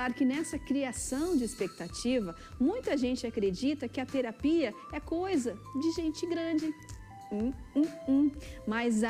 Claro que nessa criação de expectativa, muita gente acredita que a terapia é coisa de gente grande. Mas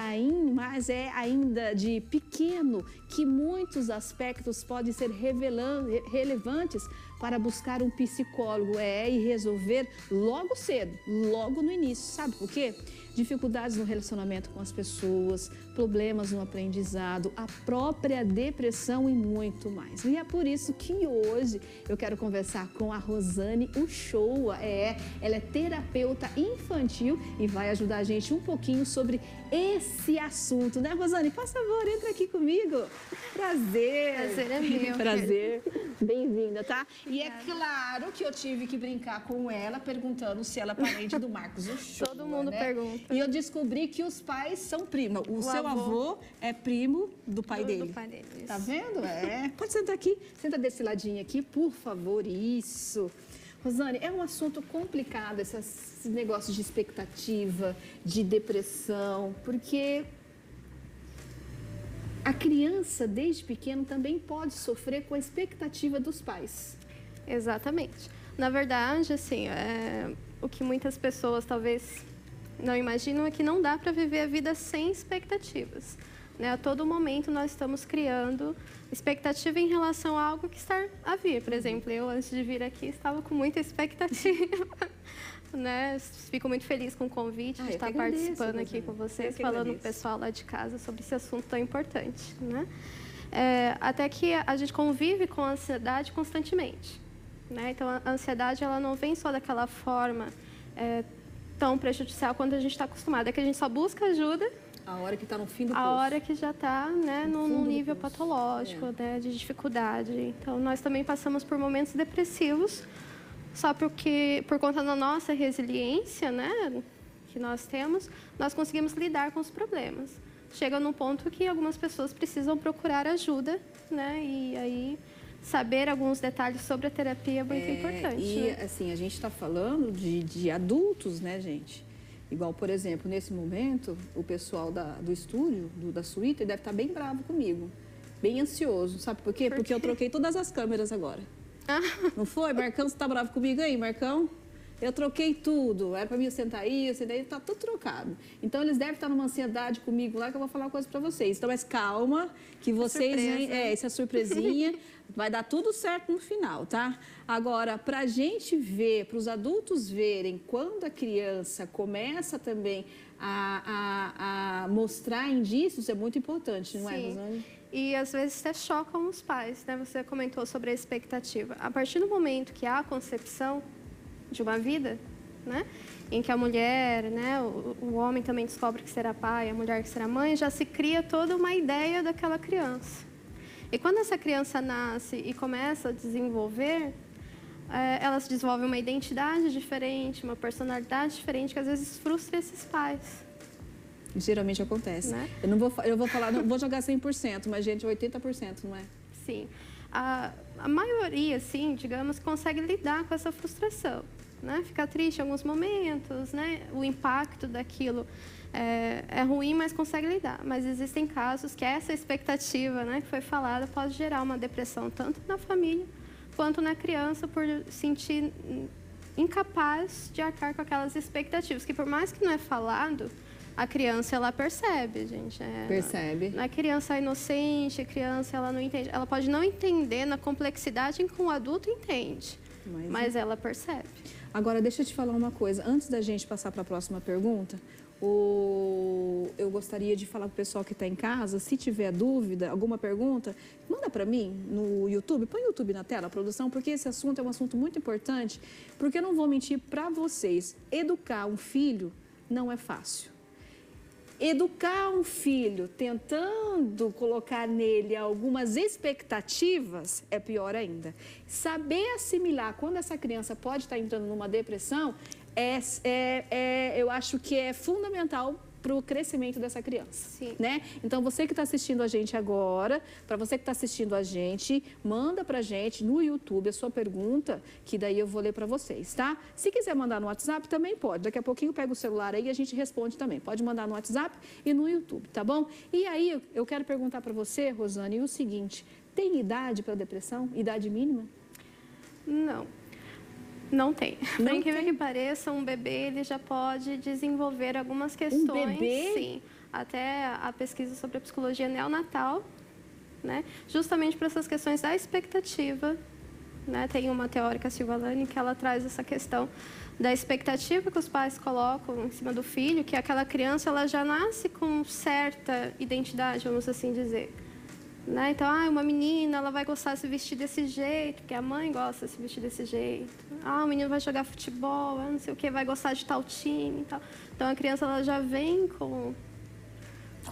é ainda de pequeno que muitos aspectos podem ser relevantes para buscar um psicólogo e resolver logo cedo, logo no início. Sabe por quê? Dificuldades no relacionamento com as pessoas, problemas no aprendizado, a própria depressão e muito mais. E é por isso que hoje eu quero conversar com a Rosane Uchoa. Ela é terapeuta infantil e vai ajudar a gente um pouquinho sobre esse assunto, né, Rosane? Por favor, entra aqui comigo. Prazer. Prazer é meu. Prazer. Bem-vinda, tá? E é claro que eu tive que brincar com ela, perguntando se ela é parente do Marcos Uchoa. Todo mundo pergunta. E eu descobri que os pais são primos. O seu avô é primo do pai dele. Do pai dele, isso. Tá vendo? Pode sentar aqui. Senta desse ladinho aqui, por favor. Isso. Rosane, é um assunto complicado esse negócio de expectativa, de depressão, porque a criança, desde pequeno, também pode sofrer com a expectativa dos pais. Exatamente. Na verdade, assim, o que muitas pessoas talvez não imaginam é que não dá para viver a vida sem expectativas. Né? A todo momento nós estamos criando expectativa em relação a algo que está a vir. Por exemplo, eu, antes de vir aqui, estava com muita expectativa. Né? Fico muito feliz com o convite de estar participando aqui com vocês, falando com o pessoal lá de casa sobre esse assunto tão importante. Né? Até que a gente convive com a ansiedade constantemente. Né? Então, a ansiedade ela não vem só daquela forma tão prejudicial quanto a gente está acostumado. É que a gente só busca ajuda a hora que está no fim do poço. A hora que já está, né, num nível patológico, né, de dificuldade. Então, nós também passamos por momentos depressivos, só porque, por conta da nossa resiliência, né, que nós temos, nós conseguimos lidar com os problemas. Chega num ponto que algumas pessoas precisam procurar ajuda, né, e aí saber alguns detalhes sobre a terapia é muito importante. E, né? assim, a gente está falando de adultos, né, gente? Igual, por exemplo, nesse momento, o pessoal do estúdio, da suíte, deve estar bem bravo comigo. Bem ansioso. Sabe por quê? Porque eu troquei todas as câmeras agora. Não foi? Marcão, você tá bravo comigo aí, Marcão? Eu troquei tudo. Era para mim eu sentar aí, tá tudo trocado. Então, eles devem estar numa ansiedade comigo lá que eu vou falar uma coisa para vocês. Então, mas calma, que vocês... essa surpresinha vai dar tudo certo no final, tá? Agora, para a gente ver, para os adultos verem, quando a criança começa também a mostrar indícios, é muito importante, não é, Rosane? E às vezes até chocam os pais, né? Você comentou sobre a expectativa. A partir do momento que há a concepção de uma vida, né, em que a mulher, né, o homem também descobre que será pai, a mulher que será mãe, já se cria toda uma ideia daquela criança. E quando essa criança nasce e começa a desenvolver, ela se desenvolve uma identidade diferente, uma personalidade diferente, que às vezes frustra esses pais. Geralmente acontece. Né? Eu vou falar, não vou jogar 100%, mas, gente, 80%, não é? Sim. A maioria, sim, digamos, consegue lidar com essa frustração. Né? Ficar triste em alguns momentos, né? O impacto daquilo é ruim, mas consegue lidar. Mas existem casos que essa expectativa, né, que foi falada, pode gerar uma depressão tanto na família quanto na criança por sentir incapaz de arcar com aquelas expectativas, que por mais que não é falado, a criança ela percebe, gente. Percebe. A criança é inocente, a criança ela não entende. Ela pode não entender na complexidade em que um adulto entende, mas ela percebe. Agora, deixa eu te falar uma coisa. Antes da gente passar para a próxima pergunta, eu gostaria de falar para o pessoal que está em casa, se tiver dúvida, alguma pergunta, manda para mim no YouTube, põe o YouTube na tela, produção, porque esse assunto é um assunto muito importante, porque eu não vou mentir para vocês, educar um filho não é fácil. Educar um filho tentando colocar nele algumas expectativas é pior ainda. Saber assimilar quando essa criança pode estar entrando numa depressão, eu acho que é fundamental para o crescimento dessa criança. Sim. Né? Então, você que está assistindo a gente agora, para você que está assistindo a gente, manda para a gente no YouTube a sua pergunta, que daí eu vou ler para vocês, tá? Se quiser mandar no WhatsApp, também pode. Daqui a pouquinho pega o celular aí e a gente responde também. Pode mandar no WhatsApp e no YouTube, tá bom? E aí, eu quero perguntar para você, Rosane, o seguinte: Tem idade para depressão? Idade mínima? Não. Não tem. Por Não incrível tem? que pareça, um bebê ele já pode desenvolver algumas questões. bebê? Sim. Até a pesquisa sobre a psicologia neonatal, né? Justamente para essas questões da expectativa, né? Tem uma teórica, Silva Lani, que ela traz essa questão da expectativa que os pais colocam em cima do filho, que aquela criança ela já nasce com certa identidade, vamos assim dizer. Né? Então, uma menina ela vai gostar de se vestir desse jeito, porque a mãe gosta de se vestir desse jeito. O menino vai jogar futebol, não sei o que, vai gostar de tal time e tal. Então, a criança ela já vem com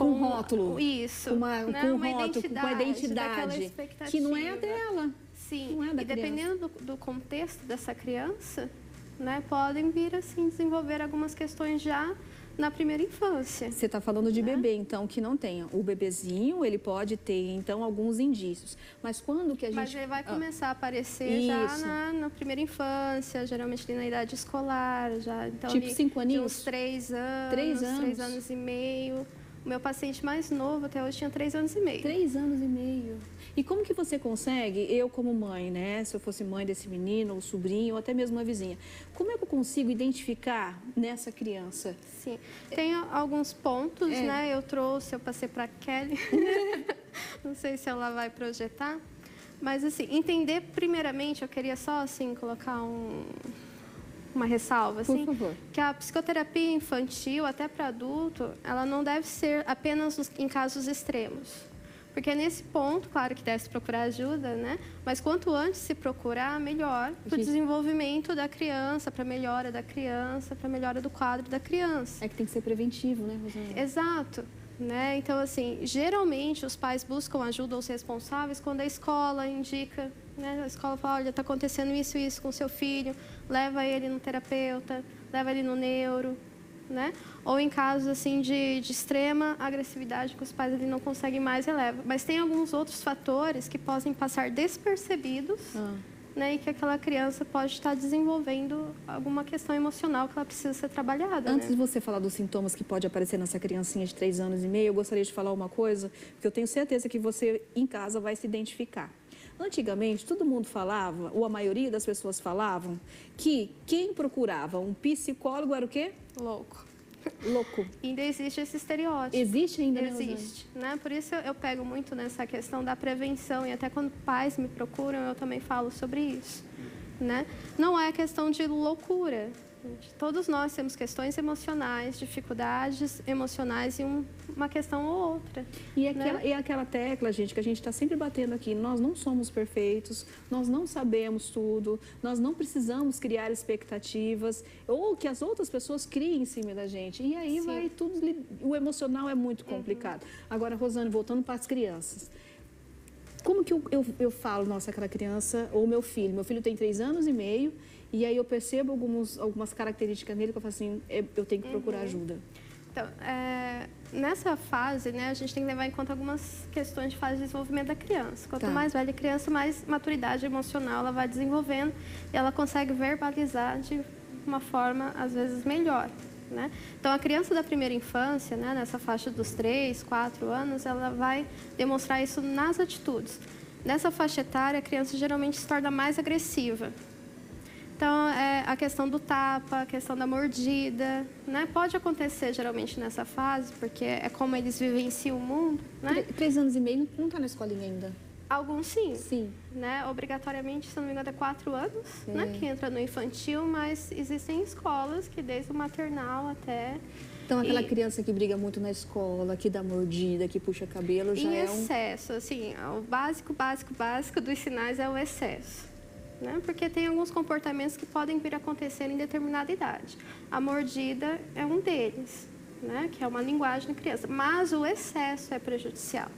um rótulo. Isso. Com uma rótulo, identidade, com uma identidade que não é a dela. Sim. Não é da e dependendo do contexto dessa criança, né, podem vir assim desenvolver algumas questões já na primeira infância. Você está falando de bebê, então, que não tenha. O bebezinho, ele pode ter, então, alguns indícios. Mas quando que a gente... Mas ele vai começar a aparecer já na primeira infância, geralmente ali na idade escolar. Já, então, tipo 5 aninhos? De uns 3 anos. 3 anos? 3 anos e meio. O meu paciente mais novo até hoje tinha 3 anos e meio. 3 anos e meio. E como que você consegue, eu como mãe, né? Se eu fosse mãe desse menino, ou sobrinho, ou até mesmo uma vizinha, como é que eu consigo identificar nessa criança? Sim, tem alguns pontos, né? Eu passei para a Kelly, não sei se ela vai projetar, mas assim, entender primeiramente, eu queria só assim colocar uma ressalva, assim, por favor, que a psicoterapia infantil, até para adulto, ela não deve ser apenas em casos extremos. Porque nesse ponto, claro que deve se procurar ajuda, né? Mas quanto antes se procurar, melhor para o desenvolvimento da criança, para a melhora da criança, para a melhora do quadro da criança. É que tem que ser preventivo, né, Rosana? Exato. Né? Então, assim, geralmente os pais buscam ajuda aos responsáveis quando a escola indica, né? A escola fala, olha, está acontecendo isso e isso com seu filho, leva ele no terapeuta, leva ele no neuro, né? Ou em casos assim de extrema agressividade que os pais ele não conseguem mais eleva. Mas tem alguns outros fatores que podem passar despercebidos, né? E que aquela criança pode estar desenvolvendo alguma questão emocional que ela precisa ser trabalhada. Antes né? de você falar dos sintomas que pode aparecer nessa criancinha de 3 anos e meio, eu gostaria de falar uma coisa que eu tenho certeza que você em casa vai se identificar. Antigamente, todo mundo falava, ou a maioria das pessoas falavam, que quem procurava um psicólogo era o quê? Louco. Louco. Ainda existe esse estereótipo. Existe ainda, né, existe, né? Por isso eu pego muito nessa questão da prevenção e até quando pais me procuram, eu também falo sobre isso, né? Não é questão de loucura. Todos nós temos questões emocionais, dificuldades emocionais e uma questão ou outra. E aquela tecla, gente, que a gente está sempre batendo aqui. Nós não somos perfeitos, nós não sabemos tudo, nós não precisamos criar expectativas ou que as outras pessoas criem em cima da gente. E aí vai tudo... O emocional é muito complicado. Agora, Rosane, voltando para as crianças. Como que eu falo, nossa, aquela criança ou meu filho? Meu filho tem 3 anos e meio. E aí eu percebo algumas características nele que eu falo assim, eu tenho que procurar ajuda. Então, nessa fase, né, a gente tem que levar em conta algumas questões de fase de desenvolvimento da criança. Quanto mais velha a criança, mais maturidade emocional ela vai desenvolvendo e ela consegue verbalizar de uma forma, às vezes, melhor. Né? Então, a criança da primeira infância, né, nessa faixa dos 3, 4 anos, ela vai demonstrar isso nas atitudes. Nessa faixa etária, a criança geralmente se torna mais agressiva. Então, a questão do tapa, a questão da mordida, né? Pode acontecer geralmente nessa fase, porque é como eles vivenciam o mundo, né? 3 anos e meio não está na escolinha ainda? Alguns sim. Sim. Né? Obrigatoriamente, se não me engano, é 4 anos, né? Que entra no infantil, mas existem escolas que desde o maternal até... Então, aquela criança que briga muito na escola, que dá mordida, que puxa cabelo, já em excesso, assim, o básico dos sinais é o excesso. Né? Porque tem alguns comportamentos que podem vir a acontecer em determinada idade. A mordida é um deles, né? Que é uma linguagem de criança. Mas o excesso é prejudicial,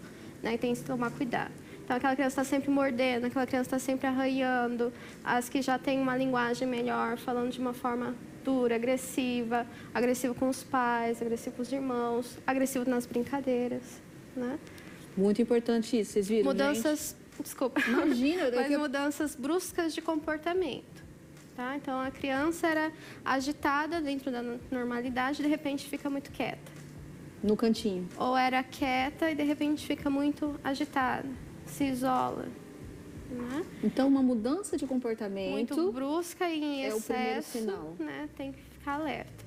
né? E tem que tomar cuidado. Então, aquela criança está sempre mordendo, aquela criança está sempre arranhando. As que já têm uma linguagem melhor, falando de uma forma dura, agressiva com os pais, agressivo com os irmãos, agressivo nas brincadeiras, né? Muito importante isso, vocês viram, mudanças, gente? Desculpa. Imagina. Mas mudanças bruscas de comportamento. Tá? Então, a criança era agitada dentro da normalidade e, de repente, fica muito quieta. No cantinho. Ou era quieta e, de repente, fica muito agitada. se isola. Né? Então, uma mudança de comportamento Muito brusca e em é o primeiro excesso, sinal. né? Tem que ficar alerta.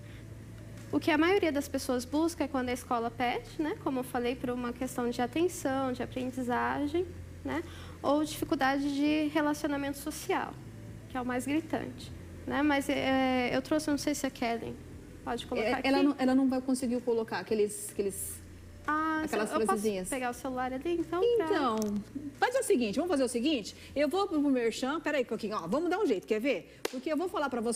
O que a maioria das pessoas busca é quando a escola pede, né? Como eu falei, por uma questão de atenção, de aprendizagem, né? Ou dificuldade de relacionamento social, que é o mais gritante. Né? Mas eu trouxe, não sei se a Kelly pode colocar aqui. Ela não vai conseguir colocar aquelas frasezinhas. Posso pegar o celular ali, então? Então, faz o seguinte, vamos fazer o seguinte, eu vou pro Merchan, peraí, Coquinho, ó, vamos dar um jeito, quer ver? Porque eu vou falar para você